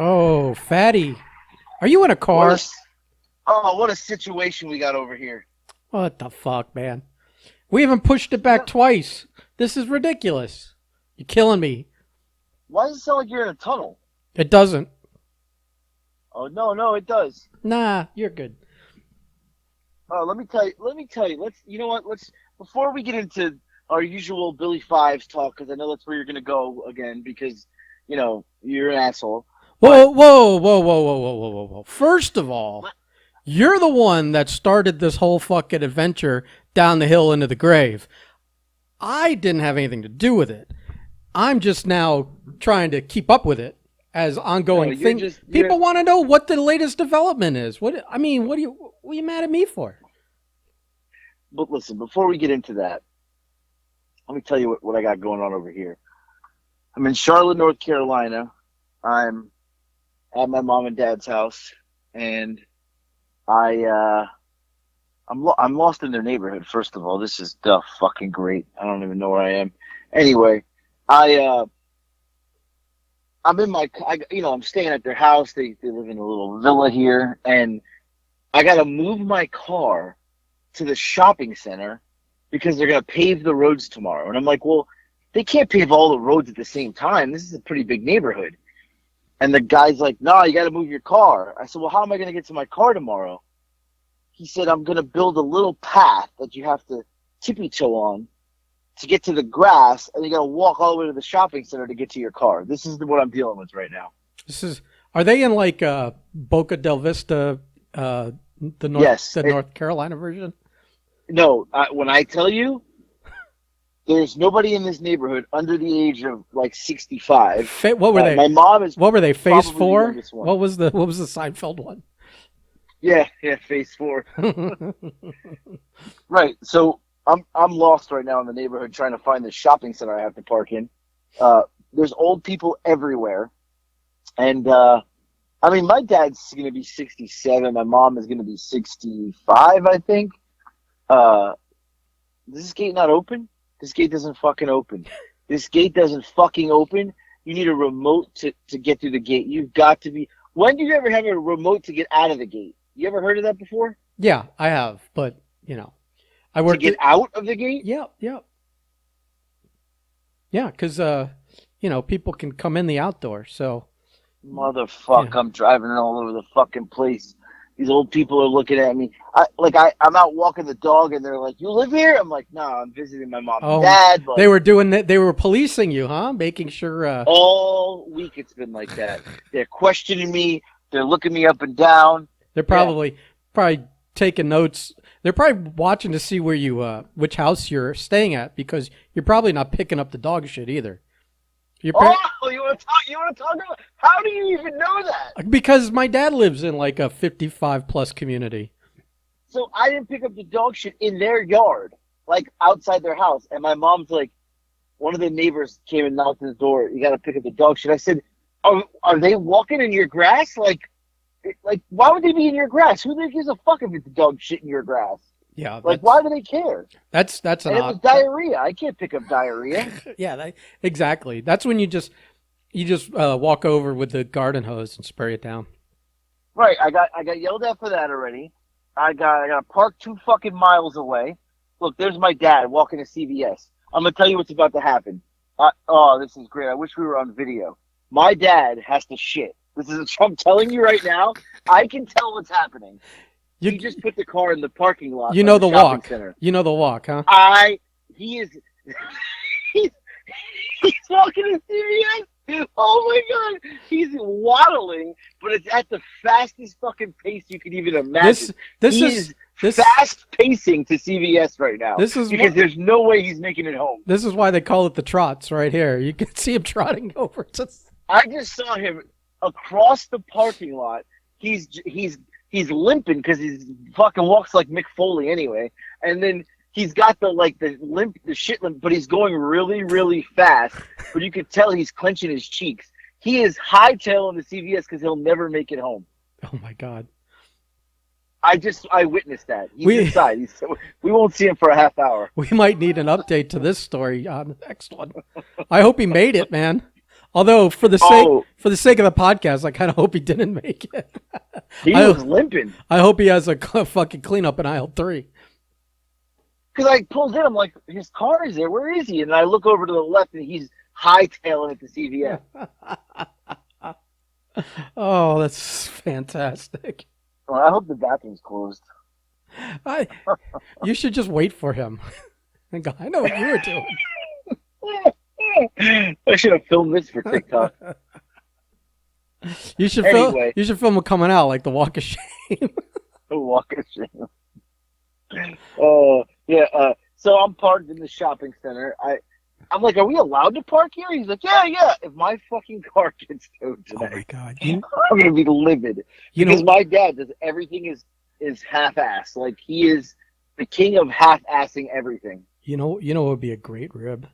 Oh, fatty. Are you in a What a car? what a situation we got over here. What the fuck, man? We haven't pushed it You back know, twice. This is ridiculous. You're killing me. why does it sound like you're in a tunnel? It doesn't. Oh no, it does. Nah, you're good. Oh, let me tell you. Let me tell you. Let's. You know what? Let's before we get into our usual Billy Fives talk, because I know that's where you're gonna go again, because you're an asshole. But Whoa, whoa, whoa, whoa, whoa, whoa, whoa, whoa, whoa. First of all, let, you're the one that started this whole fucking adventure down the hill into the grave. I didn't have anything to do with it. I'm just now trying to keep up with it as no, ongoing you're thing. just you're. People want to know what the latest development is. What are you mad at me for? But listen, before we get into that, let me tell you what I got going on over here. I'm in Charlotte, North Carolina. I'm at my mom and dad's house, and I I'm lost in their neighborhood. First of all, this is fucking great. I don't even know where I am. Anyway, I I'm in I'm staying at their house. They live in a little villa here, and I got to move my car to the shopping center because they're gonna pave the roads tomorrow. And I'm like, well, they can't pave all the roads at the same time. This is a pretty big neighborhood. And the guy's like, no, you got to move your car. I said, well, how am I going to get to my car tomorrow? He said, I'm going to build a little path that you have to tippy toe on to get to the grass, and you got to walk all the way to the shopping center to get to your car. This is what I'm dealing with right now. This is. Are they in like Boca del Vista, Yes. the North Carolina version? No, when I tell you, there's nobody in this neighborhood under the age of like 65. What were they? My mom is What were they? Phase probably the four? youngest one. What was the Seinfeld one? Yeah, phase four. Right. So I'm lost right now in the neighborhood trying to find the shopping center I have to park in. There's old people everywhere, and I mean, my dad's going to be 67. My mom is going to be 65, I think. Uh, is this gate not open? This gate doesn't fucking open. This gate doesn't fucking open. You need a remote to get through the gate. You've got to be. When do you ever have a remote to get out of the gate? You ever heard of that before? Yeah, I have, but I To worked. get out of the gate? Yeah, yeah, yeah. Because people can come in the outdoor. So Motherfuck, yeah. I'm driving all over the fucking place. These old people are looking at me. I'm out walking the dog, and they're like, "You live here?" I'm like, "No, I'm visiting my mom and Oh, dad." But they were doing that. They were policing you, huh? Making sure. all week it's been like that. They're questioning me. They're looking me up and down. They're Yeah. probably taking notes. They're probably watching to see where which house you're staying at because you're probably not picking up the dog shit either. Your par- Oh, you want to talk? You want to talk about? How do you even know that? because my dad lives in like a 55 plus community. So I didn't pick up the dog shit in their yard, like outside their house. And my mom's like, one of the neighbors came and knocked on the door. You got to pick up the dog shit. I said, are they walking in your grass? Like, why would they be in your grass? Who gives a fuck if it's a dog shit in your grass? Yeah, Like, why do they care? that's an And it was odd. diarrhea. I can't pick up diarrhea. Yeah, exactly. That's when you just walk over with the garden hose and spray it down. Right. I got yelled at for that already. I got parked 2 fucking miles away. Look, there's my dad walking to CVS. I'm gonna tell you what's about to happen. Oh, this is great. I wish we were on video. My dad has to shit. This is I'm telling you right now. I can tell what's happening. You He just put the car in the parking lot you of know the the shopping walk. center. You know the walk, huh? He is he's, he's walking to CVS. Oh my god, he's waddling, but it's at the fastest fucking pace you could even imagine. This He is this fast pacing to CVS right now this is because there's no way he's making it home. this is why they call it the trots right here. You can see him trotting over. I just saw him across the parking lot. He's limping because he fucking walks like Mick Foley anyway, and then he's got the shit limp, but he's going really really fast. But you could tell he's clenching his cheeks. He is hightailing the CVS because he'll never make it home. Oh my god. I witnessed that. He's We inside. We won't see him for a half hour. we might need an update to this story on the next one. I hope he made it, man. Although for the Oh. sake of the podcast, I kind of hope he didn't make it. He was limping. I hope he has a fucking cleanup in aisle 3. Because I pulled in, I'm like, his car is there. Where is he? And I look over to the left, and he's hightailing at the CVS. Oh, that's fantastic. Well, I hope the bathroom's closed. You should just wait for him. And go, I know what you were doing. I should have filmed this for TikTok. You should Anyway. film him coming out like the walk of shame. The walk of shame. Yeah. So I'm parked in the shopping center. I'm like, are we allowed to park here? He's like, yeah. If my fucking car gets towed today, Oh my god! I'm gonna be livid. Because my dad does everything is half-assed. Like he is the king of half-assing everything. You know what would be a great rib?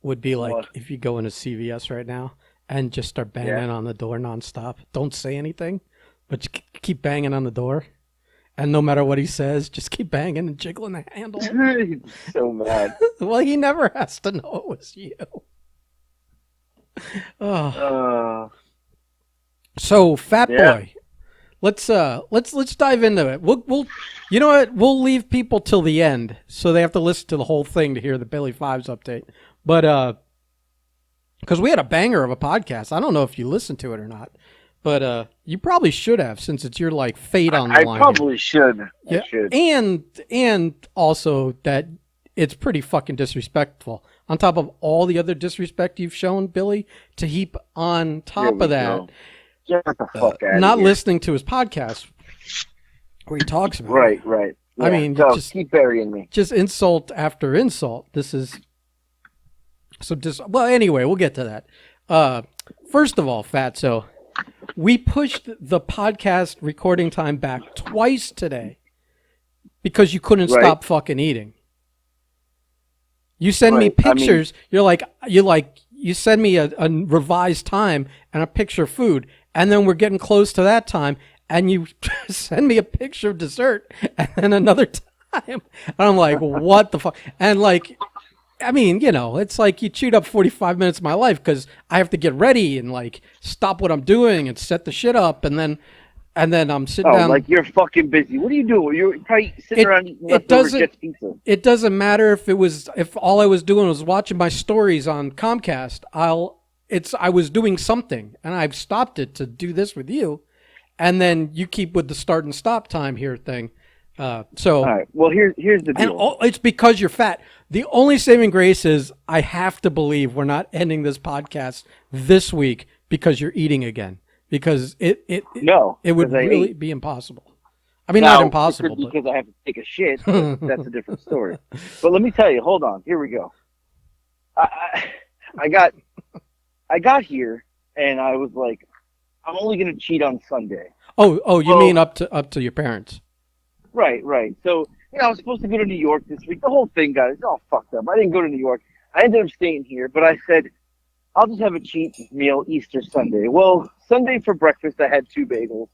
Would be like What? if you go into CVS right now and just start banging on the door nonstop. Don't say anything, but keep banging on the door. And no matter what he says, just keep banging and jiggling the handle. He's so mad. Well, he never has to know it was you. Oh. So, Fat Boy, let's dive into it. We'll you know what? We'll leave people till the end, so they have to listen to the whole thing to hear the Billy Fives update. But because we had a banger of a podcast, I don't know if you listened to it or not. But you probably should have, since it's your like fate on the line. I probably should. Yeah, I should. And also that it's pretty fucking disrespectful. On top of all the other disrespect you've shown, Billy, to heap on top of that, get the fuck out not of here. listening to his podcast where he talks about it. Right. Yeah, I mean, go, just keep burying me. Just insult after insult. This is so well. Anyway, we'll get to that. First of all, Fatso. We pushed the podcast recording time back twice today because you couldn't stop fucking eating. You send me pictures. You send me a revised time and a picture of food, and then we're getting close to that time, and you send me a picture of dessert, and then another time, and I'm like, what the fuck? And like, I mean, you know, it's like you chewed up 45 minutes of my life because I have to get ready and like stop what I'm doing and set the shit up, and then I'm sitting down. Like you're fucking busy. What are you doing? You're probably sitting around eating leftover Jets pizza. It doesn't matter if all I was doing was watching my stories on Comcast. I was doing something, and I've stopped it to do this with you, and then you keep with the start and stop time here thing. All right. Well, here's the deal. And it's because you're fat. The only saving grace is I have to believe we're not ending this podcast this week because you're eating again. Because it would really be impossible. I mean, not impossible. Because I have to take a shit. That's a different story. But let me tell you. Hold on. Here we go. I got here and I was like, I'm only going to cheat on Sunday. Oh, you mean up to your parents? Right. So, I was supposed to go to New York this week. The whole thing got it all fucked up. I didn't go to New York. I ended up staying here, but I said, I'll just have a cheat meal Easter Sunday. Well, Sunday for breakfast, I had 2 bagels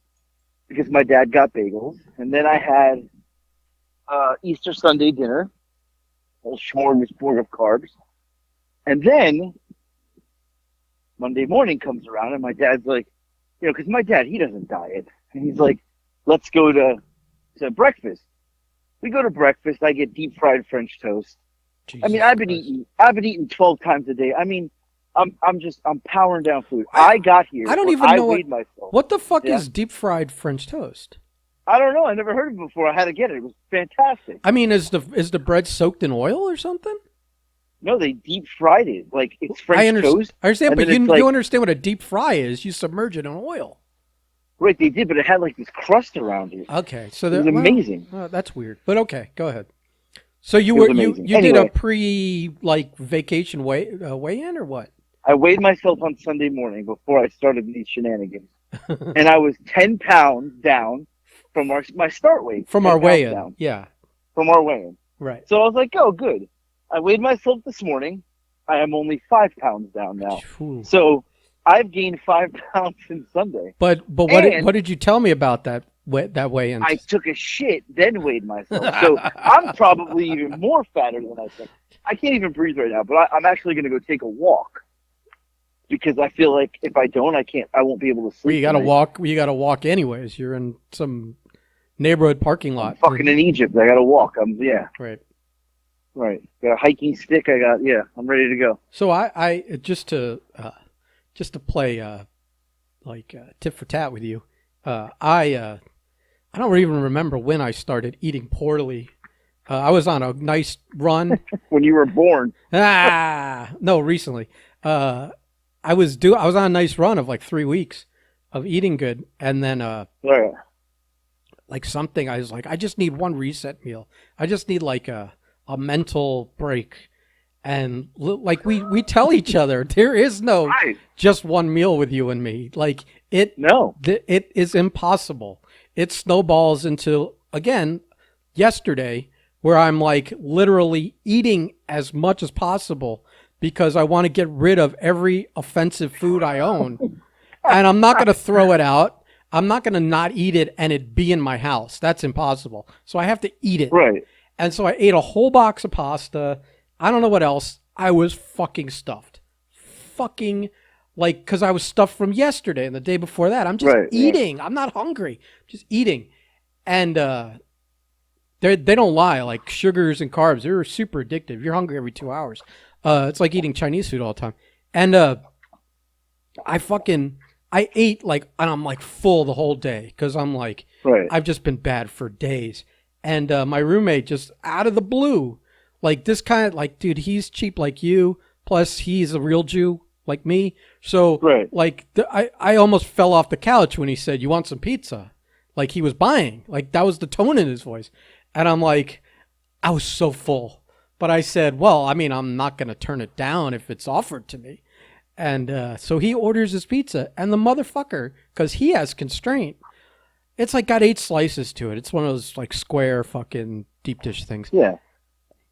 because my dad got bagels. And then I had Easter Sunday dinner, a smorgasbord of carbs. And then Monday morning comes around and my dad's like, because my dad, he doesn't diet. And he's like, let's go to breakfast. We go to breakfast. I get deep fried French toast. Jesus I mean, I've been eating 12 times a day. I mean, I'm powering down food. I got here. I don't even know myself. What the fuck is deep fried French toast? I don't know. I never heard of it before. I had to get it. It was fantastic. I mean, is the bread soaked in oil or something? No, they deep fried it. Like it's French toast. I understand, but you understand what a deep fry is. You submerge it in oil. Right, they did, but it had like this crust around it. Okay, so it was amazing. That's weird, but okay, go ahead. So you did a vacation weigh in or what? I weighed myself on Sunday morning before I started these shenanigans, and I was 10 pounds down from my start weight. From our weigh-in, yeah. From our weigh-in, right? So I was like, oh, good. I weighed myself this morning. I am only 5 pounds down now. Ooh. So I've gained 5 pounds since Sunday. But what did you tell me about that weigh-in? I took a shit, then weighed myself. So I'm probably even more fatter than I think. I can't even breathe right now, but I'm actually going to go take a walk. because I feel like if I don't, I won't be able to sleep. Well, you got to tonight. walk. You got to walk anyways. You're in some neighborhood parking lot. I'm fucking in Egypt. I got to walk. Right. Right. Got a hiking stick. I'm ready to go. So I just to play tit for tat with you. I don't even remember when I started eating poorly. I was on a nice run. When you were born. No, recently. I was on a nice run of like 3 weeks of eating good, and then Right. like something I was like, I just need one reset meal. I just need like a mental break. And like we tell each other, there is no Right. just one meal with you and me. Like it is impossible. It snowballs into, again, yesterday, where I'm like literally eating as much as possible because I want to get rid of every offensive food I own. And I'm not going to throw it out. I'm not going to not eat it and it be in my house. That's impossible. So I have to eat it. Right. And so I ate a whole box of pasta. I don't know what else. I was fucking stuffed. Because I was stuffed from yesterday and the day before that. I'm just eating. Right. I'm not hungry. Just eating. And they don't lie. Like sugars and carbs, they're super addictive. You're hungry every 2 hours. It's like eating Chinese food all the time. And I ate and I'm like full the whole day because I'm like, I've just been bad for days. And my roommate just out of the blue, like this kind of like, dude, he's cheap like you. Plus he's a real Jew like me. So I almost fell off the couch when he said, "You want some pizza?" Like he was buying, like that was the tone in his voice. And I'm like, I was so full, but I said, well, I mean, I'm not going to turn it down if it's offered to me. And so he orders his pizza, and the motherfucker, because he has constraint, it's like got 8 slices to it. It's one of those like square fucking deep dish things. Yeah.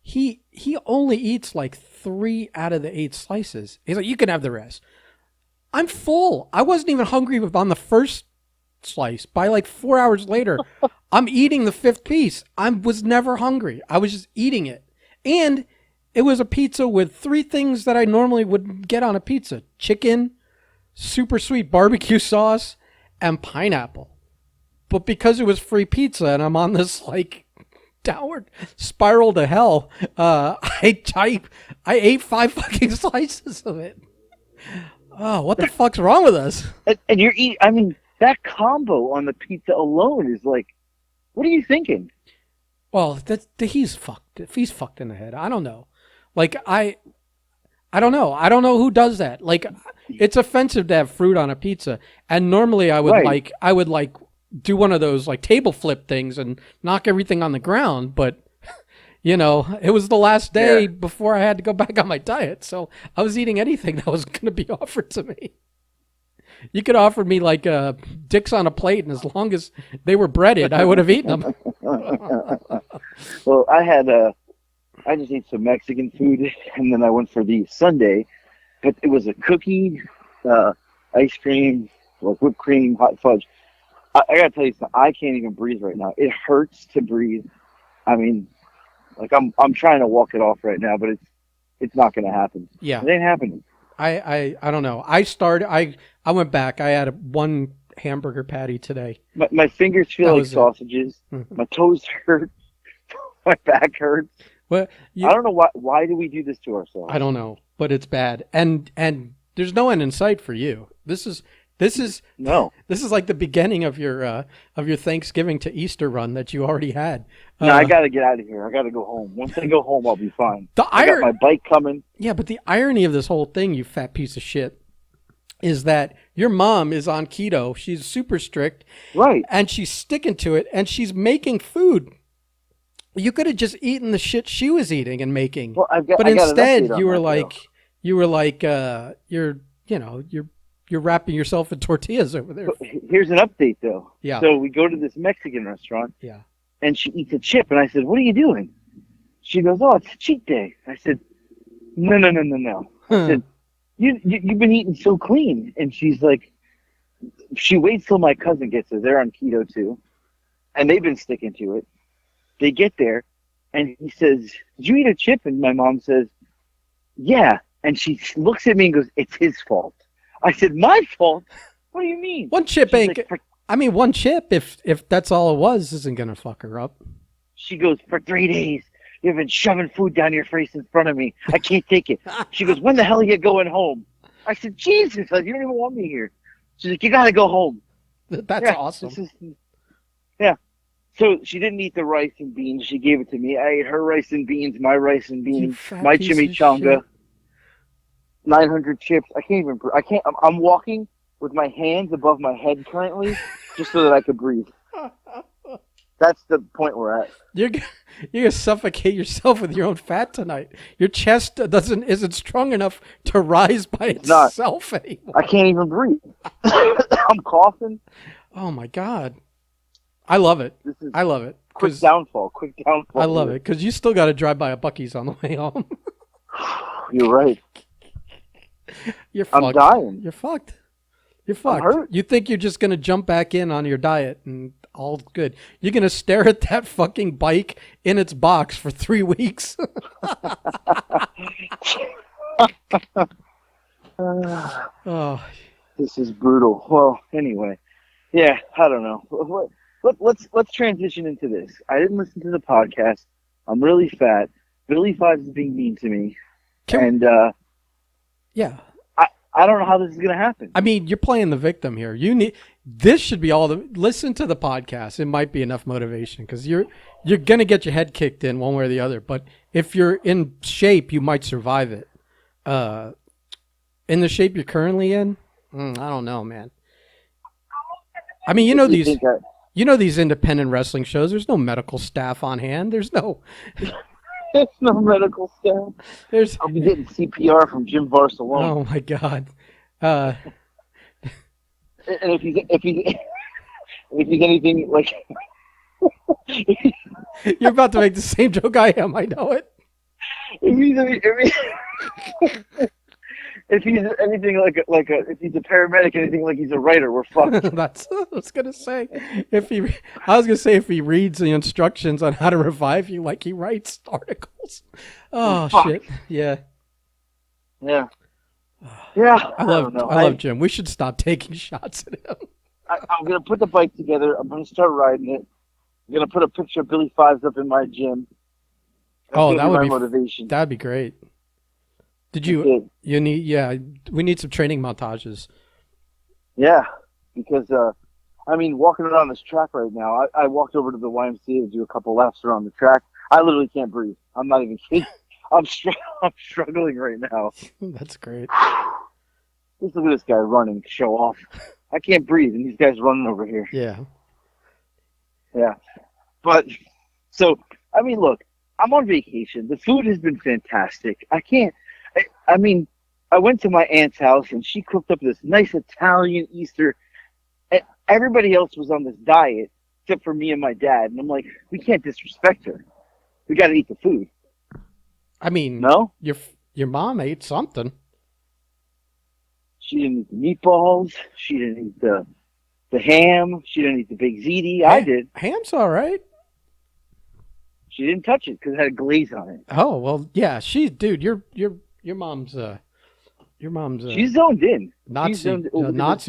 He only eats like 3 out of the 8 slices. He's like, you can have the rest. I'm full. I wasn't even hungry on the first slice. By like 4 hours later, I'm eating the 5th piece. I was never hungry. I was just eating it. And it was a pizza with 3 things that I normally would get on a pizza: chicken, super sweet barbecue sauce, and pineapple. But because it was free pizza and I'm on this like downward spiral to hell, I ate 5 fucking slices of it. Oh, what the fuck's wrong with us? And you're eating, I mean, that combo on the pizza alone is like, what are you thinking? Well, he's fucked. If he's fucked in the head, I don't know. Like I don't know. I don't know who does that. Like, it's offensive to have fruit on a pizza. And normally I would do one of those like table flip things and knock everything on the ground. But you know, it was the last day before I had to go back on my diet, so I was eating anything that was going to be offered to me. You could offer me like dicks on a plate, and as long as they were breaded, I would have eaten them. Well, I just ate some Mexican food, and then I went for the sundae, but it was a cookie, ice cream, like whipped cream, hot fudge. I gotta tell you something. I can't even breathe right now. It hurts to breathe. I mean, like I'm trying to walk it off right now, but it's not gonna happen. Yeah, it ain't happening. I don't know. I went back. I had one hamburger patty today. My fingers feel like sausages. My toes hurt. My back hurts. Well, I don't know why do we do this to ourselves? I don't know, but it's bad. And there's no end in sight for you. This is like the beginning of your Thanksgiving to Easter run that you already had. No, I got to get out of here. I got to go home. Once I go home, I'll be fine. I got my bike coming. Yeah, but the irony of this whole thing, you fat piece of shit, is that your mom is on keto. She's super strict. Right. And she's sticking to it, and she's making food. You could have just eaten the shit she was eating and making. Well, but instead, you were like, you're wrapping yourself in tortillas over there. Here's an update, though. Yeah. So we go to this Mexican restaurant. Yeah. And she eats a chip, and I said, "What are you doing?" She goes, "Oh, it's a cheat day." I said, "No." I said, "You've been eating so clean." And she's like, she waits till my cousin gets there. They're on keto too, and they've been sticking to it. They get there, and he says, "Did you eat a chip?" And my mom says, "Yeah." And she looks at me and goes, "It's his fault." I said, my fault? What do you mean? One chip She's ain't. like, I mean, one chip, if that's all it was, isn't gonna fuck her up. she goes, for 3 days, you've been shoving food down your face in front of me. I can't take it. She goes, when the hell are you going home? I said, Jesus, you don't even want me here. She's like, you got to go home. That's awesome. Yeah. So she didn't eat the rice and beans. She gave it to me. I ate her rice and beans, my rice and beans, my chimichanga, 900 chips. I'm walking with my hands above my head currently just so that I could breathe. That's the point we're at. You're gonna suffocate yourself with your own fat tonight. Your chest isn't strong enough to rise by itself anymore. I can't even breathe. I'm coughing. Oh my God. I love it. I love it. Quick downfall. I love it because you still got to drive by a Buc-ee's on the way home. You're right. You're fucked. I'm dying. You're fucked. You're fucked. I'm hurt. You think you're just going to jump back in on your diet and all good. You're going to stare at that fucking bike in its box for 3 weeks. Oh. This is brutal. Well, anyway. Yeah, I don't know. Let's transition into this. I didn't listen to the podcast. I'm really fat. Billy Fives is being mean to me. Yeah. I don't know how this is going to happen. I mean, you're playing the victim here. This should be listen to the podcast. It might be enough motivation because you're going to get your head kicked in one way or the other. But if you're in shape, you might survive it. In the shape you're currently in, I don't know, man. I mean, you know these independent wrestling shows. There's no medical staff on hand. There's no medical staff. I'll be getting CPR from Jim Barcelona. Oh my God. And if he's anything like, you're about to make the same joke I am. I know it. If he's anything if he's a paramedic, anything like he's a writer, we're fucked. That's what I was gonna say. If he reads the instructions on how to revive you, like he writes articles. Oh shit! Yeah. I love Jim. We should stop taking shots at him. I'm gonna put the bike together. I'm gonna start riding it. I'm gonna put a picture of Billy Fives up in my gym. That would be motivation. That'd be great. We need some training montages. Yeah, because walking around this track right now, I walked over to the YMCA to do a couple laps around the track. I literally can't breathe. I'm not even kidding. I'm struggling right now. That's great. Just look at this guy running, show off. I can't breathe, and these guys running over here. Yeah. Yeah. But, so, look, I'm on vacation. The food has been fantastic. I went to my aunt's house, and she cooked up this nice Italian Easter. And everybody else was on this diet, except for me and my dad. And I'm like, we can't disrespect her. We got to eat the food. I mean, no? Your mom ate something. She didn't eat the meatballs. She didn't eat the ham. She didn't eat the big ziti. I did. Ham's all right. She didn't touch it because it had a glaze on it. Oh well, yeah. Your mom's she's zoned in. Nazi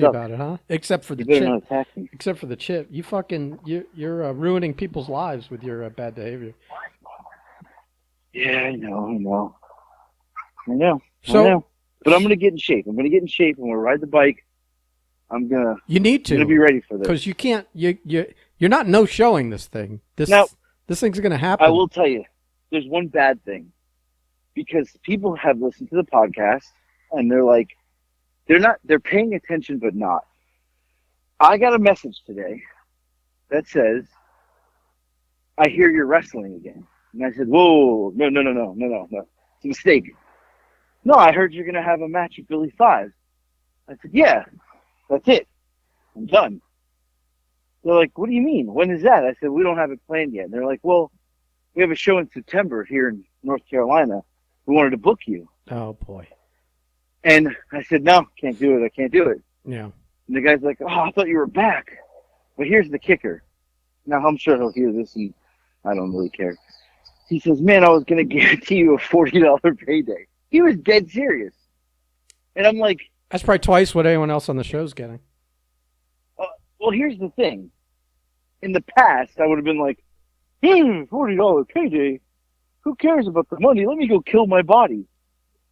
about it, huh? Except for the chip. Except for the chip. You're ruining people's lives with your bad behavior. Yeah, I know. But I'm gonna get in shape. I'm gonna ride the bike. You need to. I'm gonna be ready for this because you can't. You're not no showing this thing. This thing's gonna happen. I will tell you. There's one bad thing. Because people have listened to the podcast and they're like, they're paying attention, but not. I got a message today that says, I hear you're wrestling again. And I said, whoa, no. It's a mistake. No, I heard you're going to have a match with Billy Fives. I said, yeah, that's it. I'm done. They're like, what do you mean? When is that? I said, we don't have it planned yet. And they're like, well, we have a show in September here in North Carolina. We wanted to book you. Oh, boy. And I said, no, can't do it. I can't do it. Yeah. And the guy's like, oh, I thought you were back. But here's the kicker. Now, I'm sure he'll hear this, and I don't really care. He says, man, I was going to guarantee you a $40 payday. He was dead serious. And I'm like, That's probably twice what anyone else on the show's getting. Well, here's the thing. In the past, I would have been like, $40 payday. Who cares about the money? Let me go kill my body.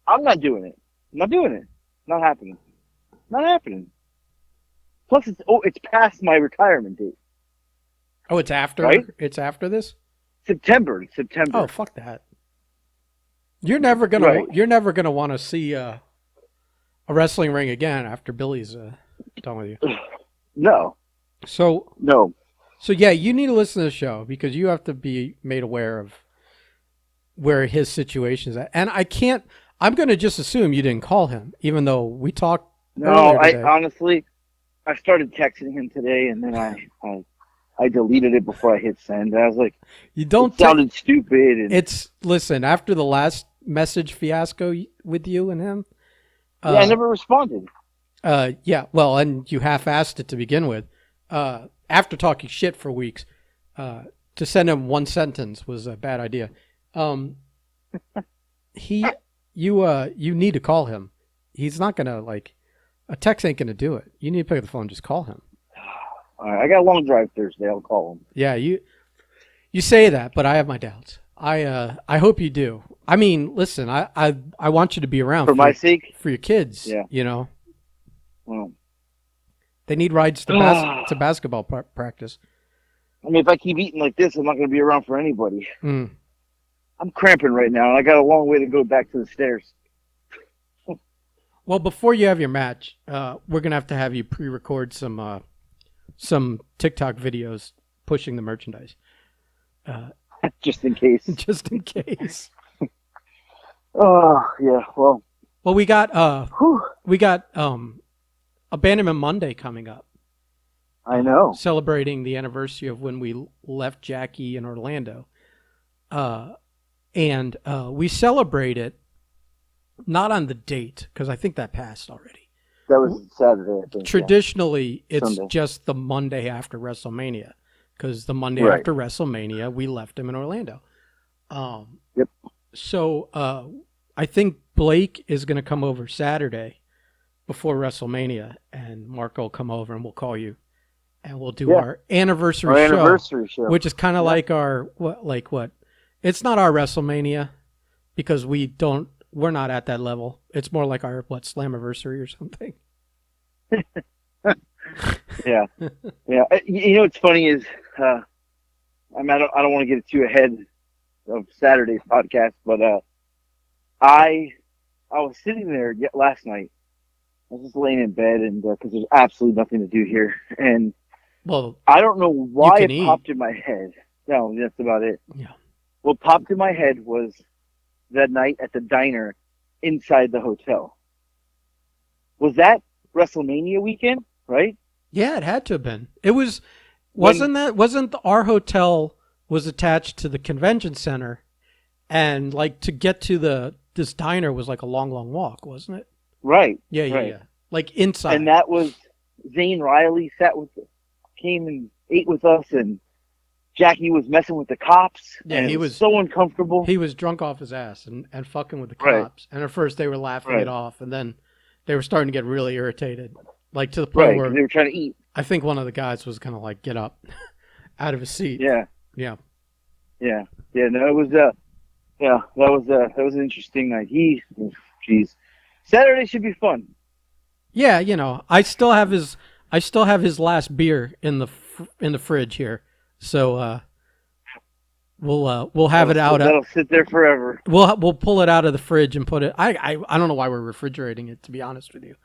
I'm not doing it. I'm not doing it. Not happening. Not happening. Plus, it's past my retirement date. Oh, it's after. Right? It's after this. September. Oh, fuck that. You're never gonna. Right. You're never gonna want to see a wrestling ring again after Billy's done with you. No. So No. So yeah, you need to listen to the show because you have to be made aware of where his situation is at. And I'm going to just assume you didn't call him, even though we talked. No, today. Honestly, I started texting him today, and then I deleted it before I hit send. I was like, you don't. It sounded stupid. And, listen, after the last message fiasco with you and him. I never responded. Yeah, well, and you half-assed it to begin with. After talking shit for weeks, to send him one sentence was a bad idea. You need to call him. He's not gonna a text ain't gonna do it. You need to pick up the phone and just call him. All right, I got a long drive Thursday. I'll call him. Yeah, you say that, but I have my doubts. I hope you do. I mean, listen, I want you to be around for my sake, for your kids. Yeah, you know. Well. They need rides to basketball practice. I mean, if I keep eating like this, I'm not going to be around for anybody. Mm. I'm cramping right now, and I got a long way to go back to the stairs. Well, before you have your match, we're going to have you pre-record some TikTok videos pushing the merchandise. Just in case. Just in case. Oh, yeah, well. Well, we got Abandonment Monday coming up. I know. Celebrating the anniversary of when we left Jackie in Orlando. And we celebrate it not on the date, because I think that passed already. That was Saturday, I think. Traditionally, it's Sunday. just the Monday after WrestleMania, because the Monday after WrestleMania, we left him in Orlando. Yep. So I think Blake is going to come over Saturday before WrestleMania, and Marco will come over and we'll call you, and we'll do our anniversary show, which is kind of like our what? It's not our WrestleMania because we're not at that level. It's more like our Slammiversary or something. Yeah. You know what's funny is, I don't want to get too ahead of Saturday's podcast, but I was sitting there last night. I was just laying in bed, and because there's absolutely nothing to do here, and I don't know why it popped in my head. No, that's about it. Yeah. What popped in my head was that night at the diner inside the hotel. Was that WrestleMania weekend? Right? Yeah, it had to have been. It was. Wasn't our hotel was attached to the convention center, and to get to this diner was like a long walk, wasn't it? Right. Yeah. Like inside. And that was Zane Riley came and ate with us, and Jackie was messing with the cops. Yeah, he was so uncomfortable. He was drunk off his ass and fucking with the cops. And at first they were laughing it off, and then they were starting to get really irritated, to the point where they were trying to eat. I think one of the guys was gonna get up out of his seat. Yeah. No, it was that was an interesting night. Jeez. Saturday should be fun. Yeah, I still have his last beer in the fridge here, so we'll have it out. That'll sit there forever. We'll pull it out of the fridge and put it. I don't know why we're refrigerating it, to be honest with you.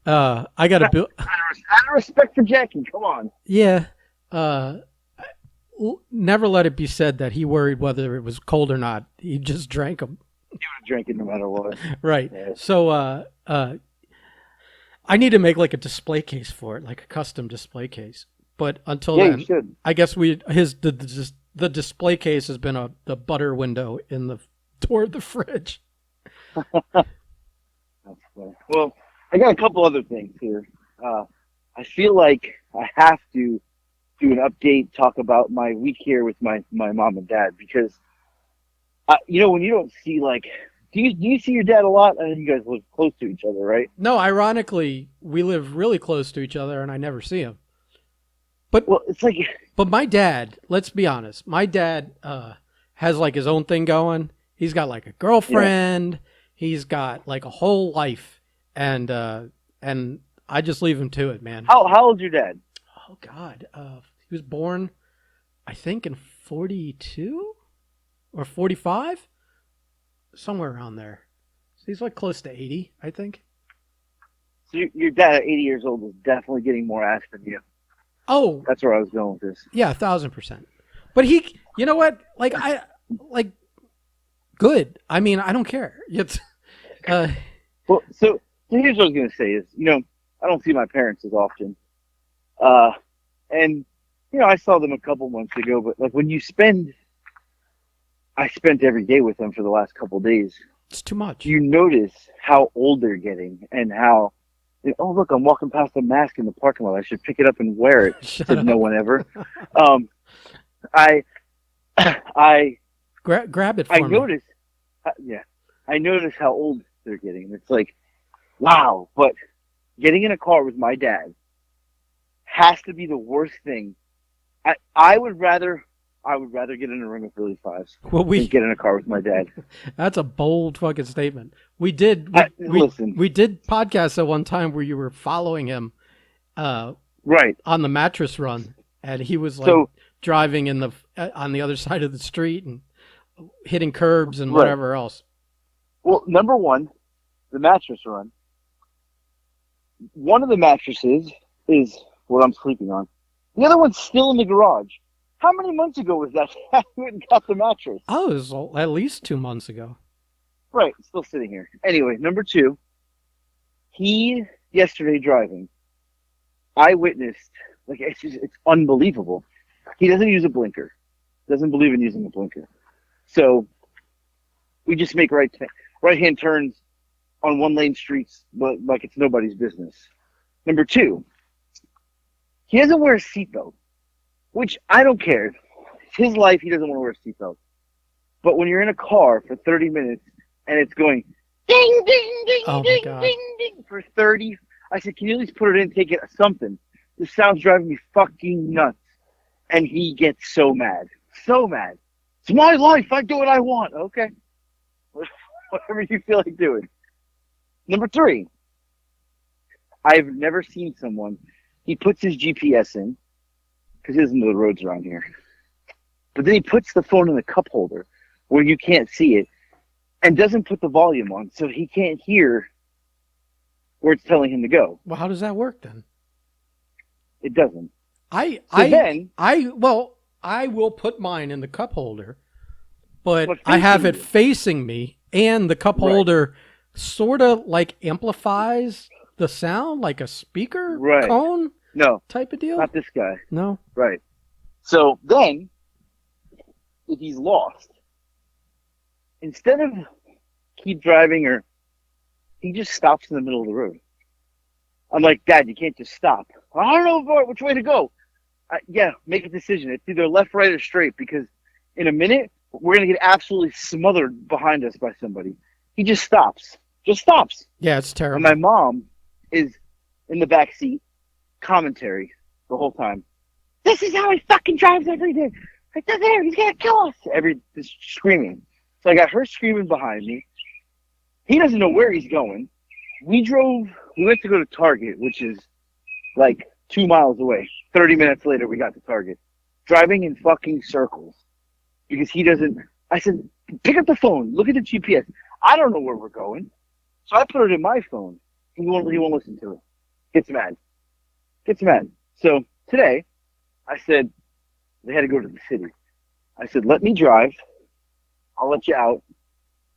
I got a bill. Out of respect for Jackie, come on. Yeah. Never let it be said that he worried whether it was cold or not. He just drank them. He would have drank it no matter what. Right. Yeah. So I need to make a display case for it, like a custom display case. But until then, you should. I guess the display case has been the butter window in the door of the fridge. That's funny. Well, I got a couple other things here. I feel like I have to do an update, talk about my week here with my mom and dad, because when you don't see Do you see your dad a lot? I know you guys live close to each other, right? No, ironically, we live really close to each other, and I never see him. But Well, it's like but my dad, let's be honest, my dad has like his own thing going. He's got like a yeah. girlfriend. He's got like a whole life, and I just leave him to it, man. How old's your dad? Oh God, he was born, I think, in 42 or 45, somewhere around there. So he's like close to 80, I think. So your dad at 80 years old is definitely getting more ass than you. Oh That's where I was going with this. yeah, 1,000%. But he, you know what? Like good. I mean, I don't care. It's uh, Well, so here's what I was going to say is, I don't see my parents as often. Uh, and, I saw them a couple months ago, but like I spent every day with them for the last couple days. it's too much. You notice how old they're getting and how, oh, look, I'm walking past a mask in the parking lot. I should pick it up and wear it. Shut Said up. no one ever. Um, I, I, Grab it for I me. notice, yeah, I notice how old they're getting. It's like, wow. But getting in a car with my dad has to be the worst thing. I would rather get in a ring of Philly fives Well, than get in a car with my dad. that's a bold fucking statement. We did Listen, we did podcasts at one time where you were following him right? on the mattress run, and he was like So driving in the on the other side of the street and hitting curbs and right. whatever else. Well, number one, the mattress run. One of the mattresses is what I'm sleeping on. The other one's still in the garage. How many months ago was that? I went and got the mattress. Oh, it was at least 2 months ago. Right, still sitting here. Anyway, number two, he yesterday driving. I witnessed, like it's unbelievable. He doesn't use a blinker. Doesn't believe in using a blinker. So we just make right hand turns on one lane streets, but like it's nobody's business. Number two, he doesn't wear a seatbelt, which I don't care. It's his life. He doesn't want to wear a seatbelt. But when you're in a car for 30 minutes and it's going ding, ding, ding, Oh my ding, God. ding, ding for 30, I said, can you at least put it in, take it something? This sound's driving me fucking nuts. And he gets so mad. So mad. It's my life. I do what I want. Okay. Whatever you feel like doing. Number three, I've never seen someone, he puts his GPS in, because he doesn't know the roads around here. But then he puts the phone in the cup holder where you can't see it and doesn't put the volume on so he can't hear where it's telling him to go. Well, how does that work then? It doesn't. I will put mine in the cup holder, but I have it facing me, and the cup holder sort of like amplifies the sound like a speaker cone type of deal. Not this guy. No. Right. So then, if he's lost, instead of keep driving or he just stops in the middle of the road. I'm like, Dad, you can't just stop. I don't know which way to go. Make a decision. It's either left, right, or straight because in a minute, we're going to get absolutely smothered behind us by somebody. He just stops. Just stops. Yeah, it's terrible. And my mom is in the back seat, commentary the whole time. This is how he fucking drives every day. Like, there, he's going to kill us. Just screaming. So I got her screaming behind me. He doesn't know where he's going. We went to go to Target, which is like 2 miles away. 30 minutes later, we got to Target. Driving in fucking circles. Because he doesn't, I said, pick up the phone, look at the GPS. I don't know where we're going. So I put it in my phone. He won't listen to it. Gets mad. So today, I said, they had to go to the city. I said, let me drive. I'll let you out.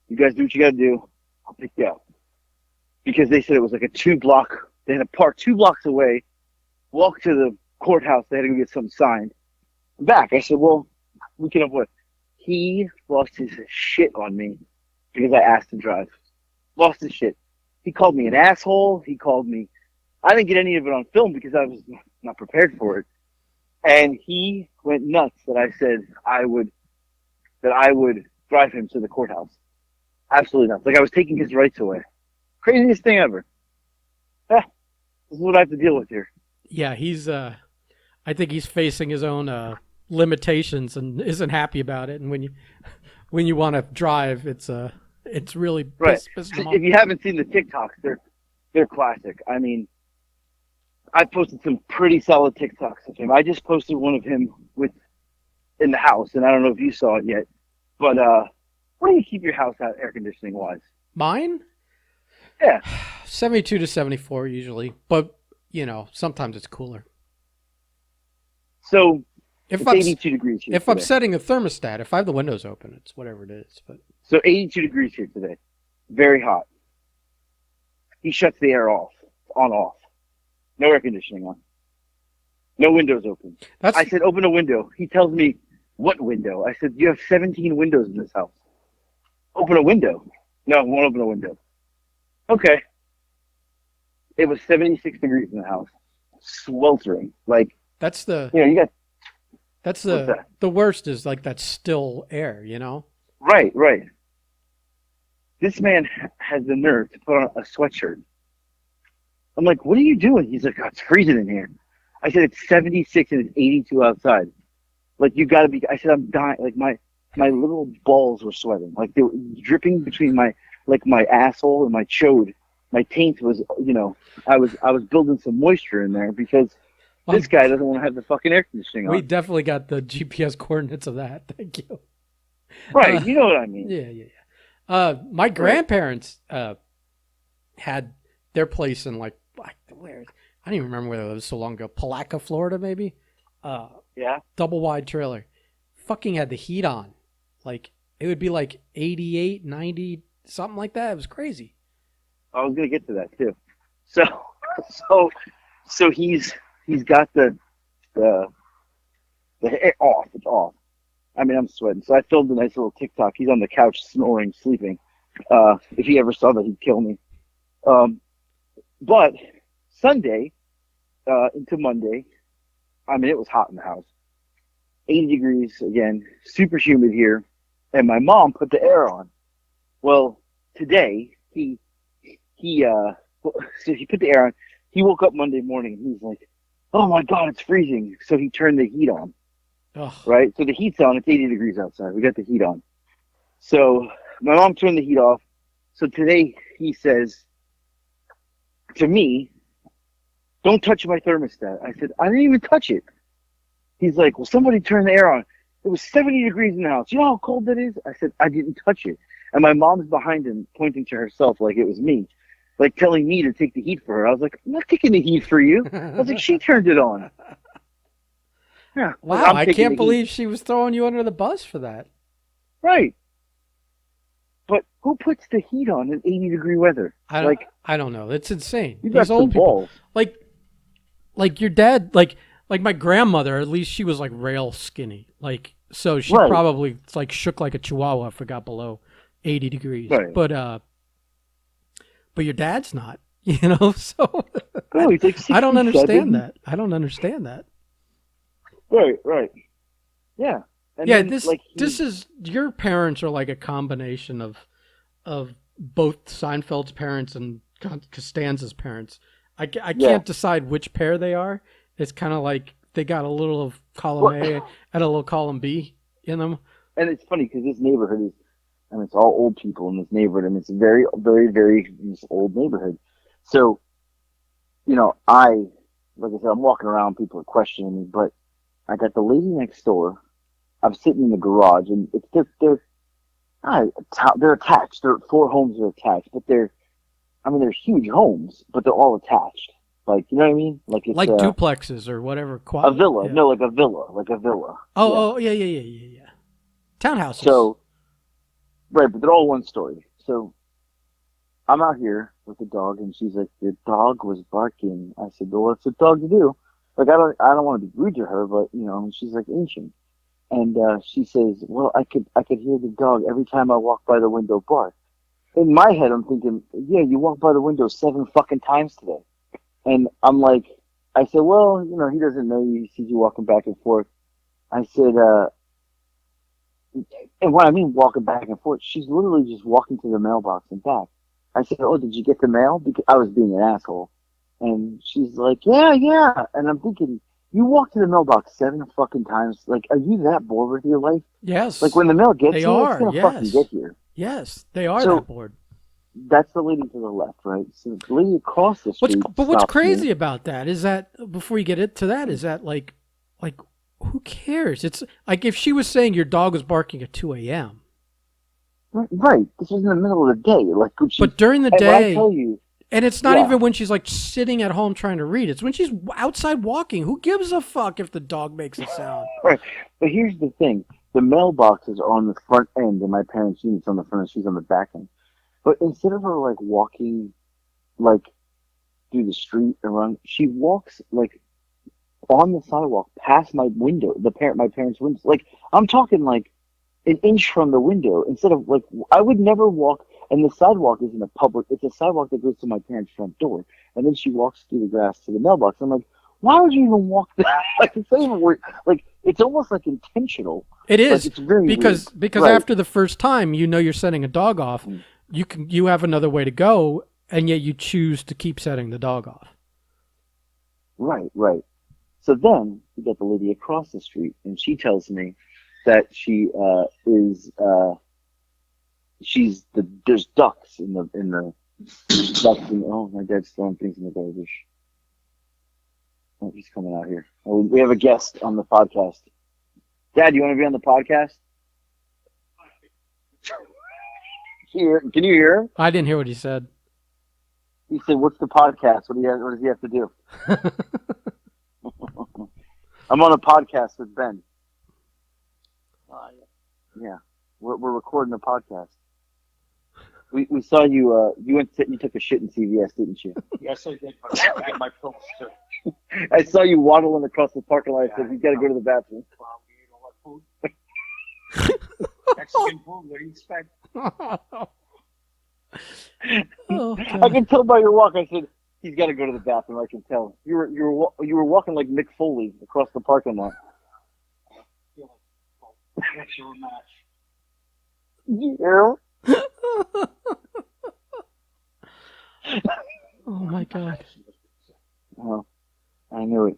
You guys do what you got to do. I'll pick you up. Because they said it was like a 2-block. They had to park 2 blocks away, walk to the courthouse. They had to go get something signed. Back. I said, well, we can avoid. He lost his shit on me because I asked to drive. Lost his shit. He called me an asshole. He called me. I didn't get any of it on film because I was not prepared for it. And he went nuts that I said I would drive him to the courthouse. Absolutely nuts. Like I was taking his rights away. Craziest thing ever. This is what I have to deal with here. Yeah, he's. I think he's facing his own limitations and isn't happy about it. And when you want to drive, it's really Right. pissing him off. If you haven't seen the TikToks, they're classic. I mean, I posted some pretty solid TikToks of him. I just posted one of him with in the house, and I don't know if you saw it yet. But what do you keep your house at air conditioning wise? Mine, Yeah. 72 to 74 usually, but sometimes it's cooler. So If it's I'm 82 degrees here if today. I'm setting a thermostat, if I have the windows open, it's whatever it is. But So 82 degrees here today. Very hot. He shuts the air off, on off. No air conditioning on. No windows open. that's I said, open a window. He tells me, what window? I said, you have 17 windows in this house. Open a window. No, won't open a window. Okay. It was 76 degrees in the house. Sweltering. Like, that's the you got, that's what's the that? the worst is like that still air. Right, right. This man has the nerve to put on a sweatshirt. I'm like, what are you doing? He's like, oh, it's freezing in here. I said, it's 76 and it's 82 outside. Like, you got to be, I said, I'm dying. Like, my little balls were sweating. Like, they were dripping between my asshole and my chode. My taint was, I was building some moisture in there because this guy doesn't want to have the fucking air conditioning on. We definitely got the GPS coordinates of that. Thank you. Right, you know what I mean. Yeah. My grandparents had their place in where I don't even remember where it was so long ago. Palaca, Florida, maybe. Yeah. Double wide trailer. Fucking had the heat on. Like it would be like 88, 90, something like that. It was crazy. I was gonna get to that too. So he's got the air off. It's off. I mean, I'm sweating. So I filmed a nice little TikTok. He's on the couch snoring, sleeping. If he ever saw that, he'd kill me. But Sunday into Monday, I mean, it was hot in the house. 80 degrees again, super humid here, and my mom put the air on. Well, today so he put the air on. He woke up Monday morning and he's like, "Oh my God, it's freezing!" So he turned the heat on. Ugh. Right? So the heat's on. It's 80 degrees outside. We got the heat on. So my mom turned the heat off. So today he says to me, "Don't touch my thermostat." I said, "I didn't even touch it." He's like, "Well, somebody turned the air on. It was 70 degrees in the house. You know how cold that is?" I said, "I didn't touch it." And my mom's behind him, pointing to herself like it was me, like telling me to take the heat for her. I was like, "I'm not taking the heat for you." I was like, "She turned it on." Yeah. Wow, like, I can't believe she was throwing you under the bus for that. Right. But who puts the heat on in 80-degree weather? I don't know. It's insane. You got These some old people, balls. like your dad, like my grandmother. At least she was like rail skinny. Like so, she Right. probably like shook like a chihuahua if it got below 80 degrees. Right. But your dad's not. So Oh, he's like 67. I don't understand that. I don't understand that. Right. Yeah. And Yeah, then, this is your parents are like a combination of both Seinfeld's parents and Costanza's parents. I can't decide which pair they are. It's kind of like they got a little of column A and a little column B in them. And it's funny because this neighborhood is, and it's all old people in this neighborhood, and it's a very, very, very old neighborhood. So, like I said, I'm walking around, people are questioning me, but I got the lady next door. I'm sitting in the garage, and they're attached. Their 4 homes are attached, but they're huge homes, but they're all attached. Like, you know what I mean? Like it's duplexes or whatever. a villa. Yeah. No, like a villa. Oh, yeah. Townhouses. So, right, but they're all one story. So, I'm out here with the dog, and she's like, "Your dog was barking." I said, "Well, what's a dog to do?" Like, I don't want to be rude to her, but she's like ancient, and she says, "Well, I could hear the dog every time I walk by the window bark." In my head, I'm thinking, "Yeah, you walked by the window 7 fucking times today," and I'm like, I said, "Well, he doesn't know you. He sees you walking back and forth." I said, And what I mean walking back and forth, she's literally just walking to the mailbox and back. I said, "Oh, did you get the mail?" Because I was being an asshole, and she's like, "Yeah, yeah." And I'm thinking, you walk to the mailbox 7 fucking times. Like, are you that bored with your life? Like, Yes, when the mail gets they here, it's are. gonna fucking get Yes. here. Yes, they are that So bored. that's the lady to the left, right? So the lady across the street What's stops me. crazy about that is that before you get into that is that like who cares? It's like if she was saying your dog was barking at 2 a.m. Right. This was in the middle of the day. Like, But during the and when I day, tell you, and it's not yeah, even when she's like sitting at home trying to read. It's when she's outside walking. Who gives a fuck if the dog makes a sound? right. But here's the thing: the mailboxes are on the front end, and my parents' unit's on the front, and she's on the back end. But instead of her like walking like through the street around, she walks like on the sidewalk past my window, my parents' window. Like, I'm talking like an inch from the window. Instead of like, I would never walk. And the sidewalk isn't a public; it's a sidewalk that goes to my parents' front door. And then she walks through the grass to the mailbox. I'm like, why would you even walk that? Like, it's not even weird. Like, it's almost like intentional. It Like, is it's very because weird. because Right. after the first time, you know you're sending a dog off. Mm. You have another way to go, and yet you choose to keep setting the dog off. Right. Right. So then we get the lady across the street, and she tells me that there's ducks in the ducks in, oh, my dad's throwing things in the garbage. Oh, he's coming out here. Oh, we have a guest on the podcast. Dad, you want to be on the podcast? Here, can you hear him? I didn't hear what he said. He said, "What's the podcast? What does he have to do?" I'm on a podcast with Ben. Yeah, we're recording a podcast. We saw you. You took a shit in CVS, didn't you? Yes, I did, but I had my pills too. I saw you waddling across the parking lot. I said, "You got to go to the bathroom." Well, we ate all that food. Mexican food, what do you expect? Oh, I God. can tell by your walk. I said, "He's got to go to the bathroom." I can tell. You were walking like Mick Foley across the parking lot. That's your match. Yeah. Oh my God. Oh, I knew it.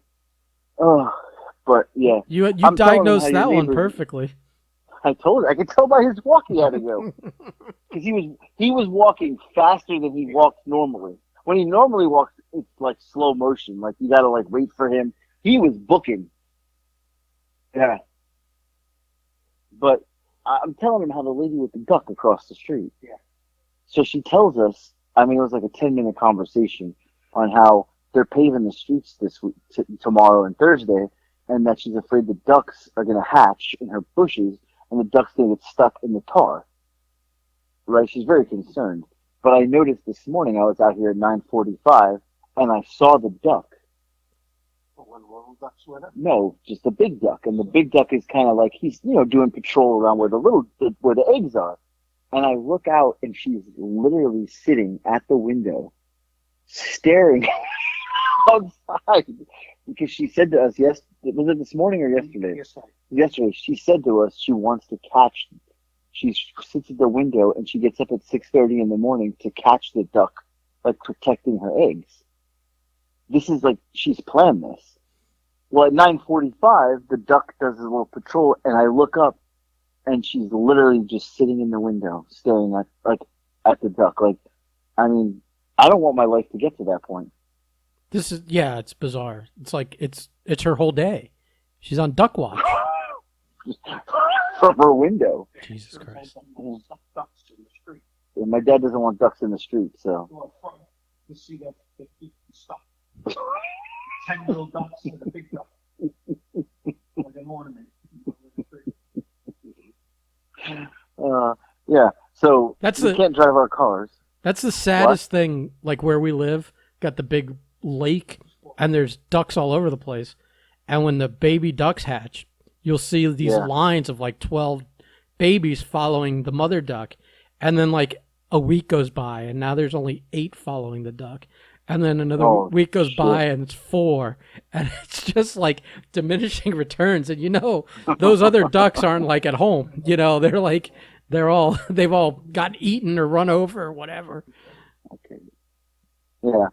Oh, but yeah. You I'm telling him diagnosed how that your one neighbor- perfectly. I told her. I could tell by his walk he had to go because he was walking faster than he walks normally. When he normally walks, it's like slow motion. Like, you gotta like wait for him. He was booking. Yeah. But I'm telling him how the lady with the duck across the street. Yeah. So she tells us. I mean, it was like a 10-minute conversation on how they're paving the streets this week, tomorrow and Thursday, and that she's afraid the ducks are gonna hatch in her bushes, and the duck's gonna get stuck in the tar. Right? She's very concerned. But I noticed this morning I was out here at 9:45, and I saw the duck. One little duck's with it. No, just a big duck, and the big duck is kind of like he's doing patrol around where the eggs are. And I look out, and she's literally sitting at the window, staring outside, because she said to us, was it this morning or yesterday? Yes, sir. Yesterday, she said to us she wants to catch. She sits at the window and she gets up at 6:30 in the morning to catch the duck, like protecting her eggs. This is like she's planned this. Well, at 9:45, the duck does a little patrol, and I look up, and she's literally just sitting in the window, staring at the duck. Like, I mean, I don't want my life to get to that point. It's bizarre. It's like it's her whole day. She's on duck watch. From her window. Jesus Christ. Ducks in the street. And my dad doesn't want ducks in the street, so. Well, front, you see that they keep stuck. 10 little ducks and a big duck. Like an ornament. Yeah. So That's we can't drive our cars. That's the saddest thing. Like where we live, got the big lake, and there's ducks all over the place. And when the baby ducks hatch, you'll see these lines of like 12 babies following the mother duck, and then like a week goes by, and now there's only 8 following the duck. And then another Oh, week goes shit. by and it's 4. And it's just like diminishing returns. And those other ducks aren't like at home. They're like, they've all gotten eaten or run over or whatever. Okay. Yeah.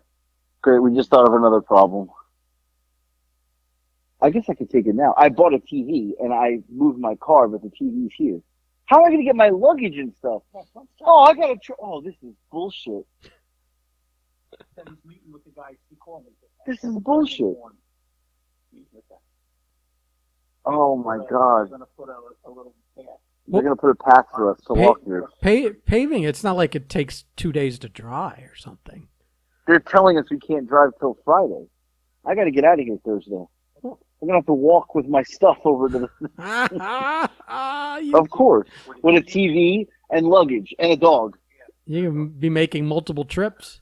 Great. We just thought of another problem. I guess I could take it now. I bought a TV and I moved my car, but the TV's here. How am I going to get my luggage and stuff? Oh, I got to. Oh, this is bullshit. Then he's meeting with the guys. He called me. This is bullshit. Oh my God. They're going to put a little path. They're going to put a path for us to walk through. Paving, it's not like it takes 2 days to dry or something. They're telling us we can't drive till Friday. I got to get out of here Thursday. I'm going to have to walk with my stuff over to the... Of course. With a TV and luggage and a dog. You can be making multiple trips.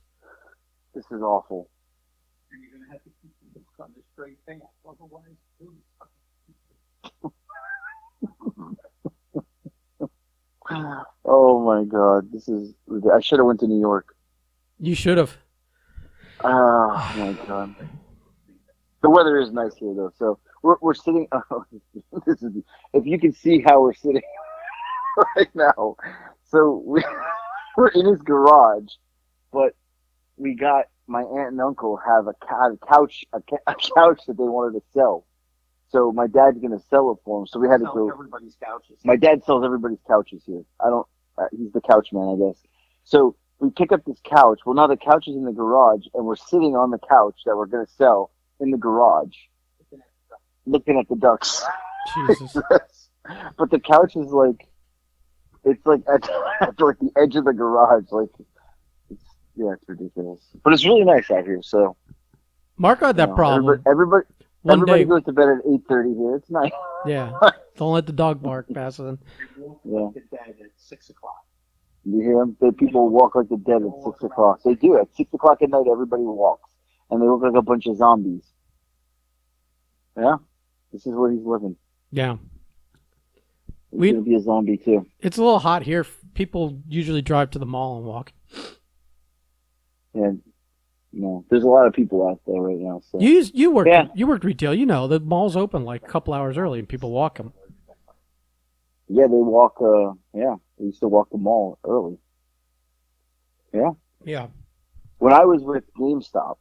This is awful. And you're going to have to keep the books on the straight path. Otherwise, oh my God. I should have went to New York. You should have. Oh my God. The weather is nice here though, so we're sitting. Oh, if you can see how we're sitting right now. So we're in his garage, but we got my aunt and uncle have a couch that they wanted to sell. So my dad's gonna sell it for him. So we had to go. Everybody's couches. My dad sells everybody's couches here. He's the couch man, I guess. So we pick up this couch. Well, now the couch is in the garage, and we're sitting on the couch that we're gonna sell in the garage, looking at the ducks. Jesus. But the couch is like, it's like at like the edge of the garage. Like, it's ridiculous. But it's really nice out here. So Mark had that problem. Everybody One day goes to bed at 8:30 here. It's nice. Yeah. Don't let the dog bark, Bassin. Yeah. The dead at 6 o'clock. You hear them? People walk like the dead at 6 o'clock. They do. At 6 o'clock at night, everybody walks. And they look like a bunch of zombies. Yeah? This is where he's living. Yeah. He's going to be a zombie, too. It's a little hot here. People usually drive to the mall and walk. And, there's a lot of people out there right now. So. You worked retail. The mall's open like a couple hours early and people walk them. Yeah, they walk, they used to walk the mall early. Yeah? Yeah. When I was with GameStop,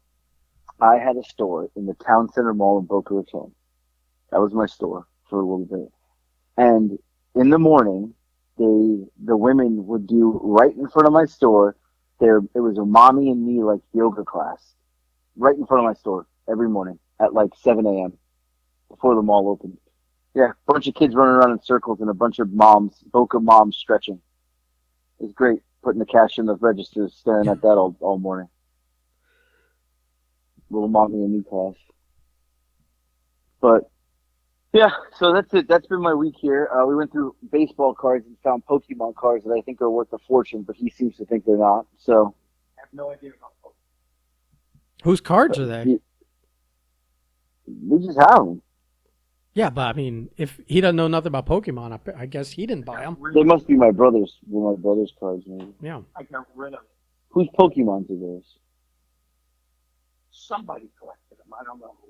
I had a store in the Town Center Mall in Boca Raton. That was my store for a little bit. And in the morning, the women would do right in front of my store. It was a mommy and me like yoga class, right in front of my store every morning at like 7 a.m. before the mall opened. Yeah, a bunch of kids running around in circles and a bunch of Boca moms stretching. It was great, putting the cash in the registers, staring at that all morning. Little mommy and me class. But yeah, so that's it. That's been my week here. We went through baseball cards and found Pokemon cards that I think are worth a fortune, but he seems to think they're not. So I have no idea about Pokemon. Whose cards are they? We just have them. Yeah, but I mean, if he doesn't know nothing about Pokemon, I guess he didn't buy them. They must be my brother's cards, maybe. Yeah. I got rid of it. Whose Pokemons are those? Somebody collected them. I don't know who.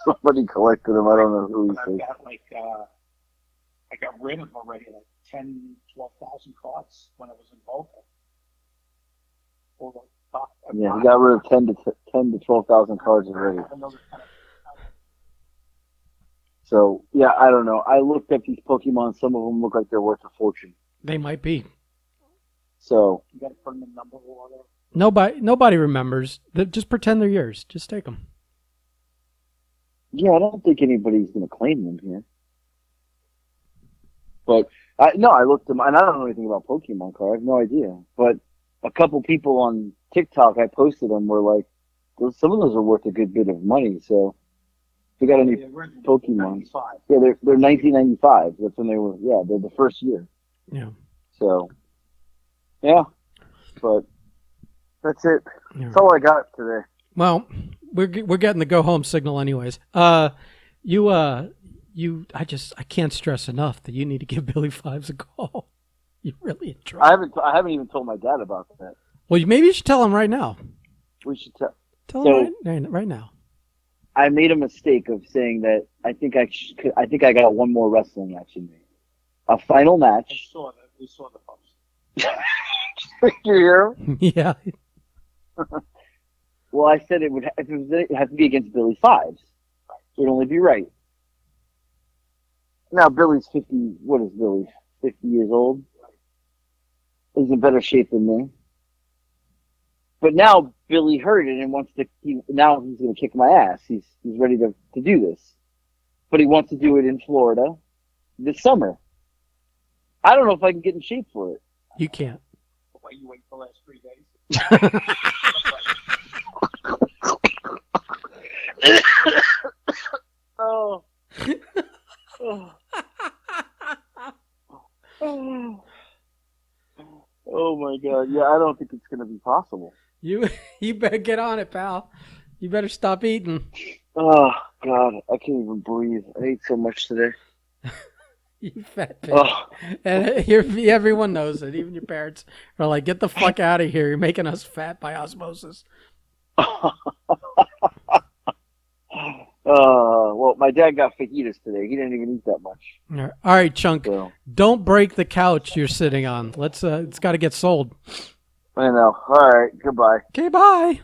Somebody collected them. I don't know who he But says. I got rid of already like 10, 12,000 cards when I was in Boca. Yeah, he got rid of 10 to 12,000 cards already. So, yeah, I don't know. I looked at these Pokemon. Some of them look like they're worth a fortune. They might be. So you got to put them in number order. Nobody remembers. Just pretend they're yours. Just take them. Yeah, I don't think anybody's going to claim them here. But, I looked them, and I don't know anything about Pokemon cards. I have no idea. But a couple people on TikTok, I posted them, were like, some of those are worth a good bit of money. So, if you got any Pokemon. Yeah, they're 1995. That's when they were, they're the first year. Yeah. So, yeah. But that's it. Yeah. That's all I got today. Well, we're getting the go home signal anyways. I can't stress enough that you need to give Billy Fives a call. You really in trouble. I haven't even told my dad about that. Well, maybe you should tell him right now. We should tell. Tell So- him right now. I made a mistake of saying that I think I got one more wrestling match in me. A final I match. saw that. We saw the post. You hear? Yeah. Well, I said it would have to be against Billy Fives. It would only be right. Now Billy's 50. What is Billy? 50 years old. He's in better shape than me. But now Billy heard it and wants to. Now he's going to kick my ass. He's ready to do this, but he wants to do it in Florida this summer. I don't know if I can get in shape for it. You can't. Why you wait the last 3 days? Oh. Oh. Oh my God! Yeah, I don't think it's going to be possible. You better get on it, pal. You better stop eating. Oh God, I can't even breathe. I ate so much today. You fat pig. Oh. And here, everyone knows it. Even your parents are like, "Get the fuck out of here! You're making us fat by osmosis." Well, my dad got fajitas today. He didn't even eat that much. All right, Chunk. So. Don't break the couch you're sitting on. Let's. It's got to get sold. I know. All right. Goodbye. Okay, bye.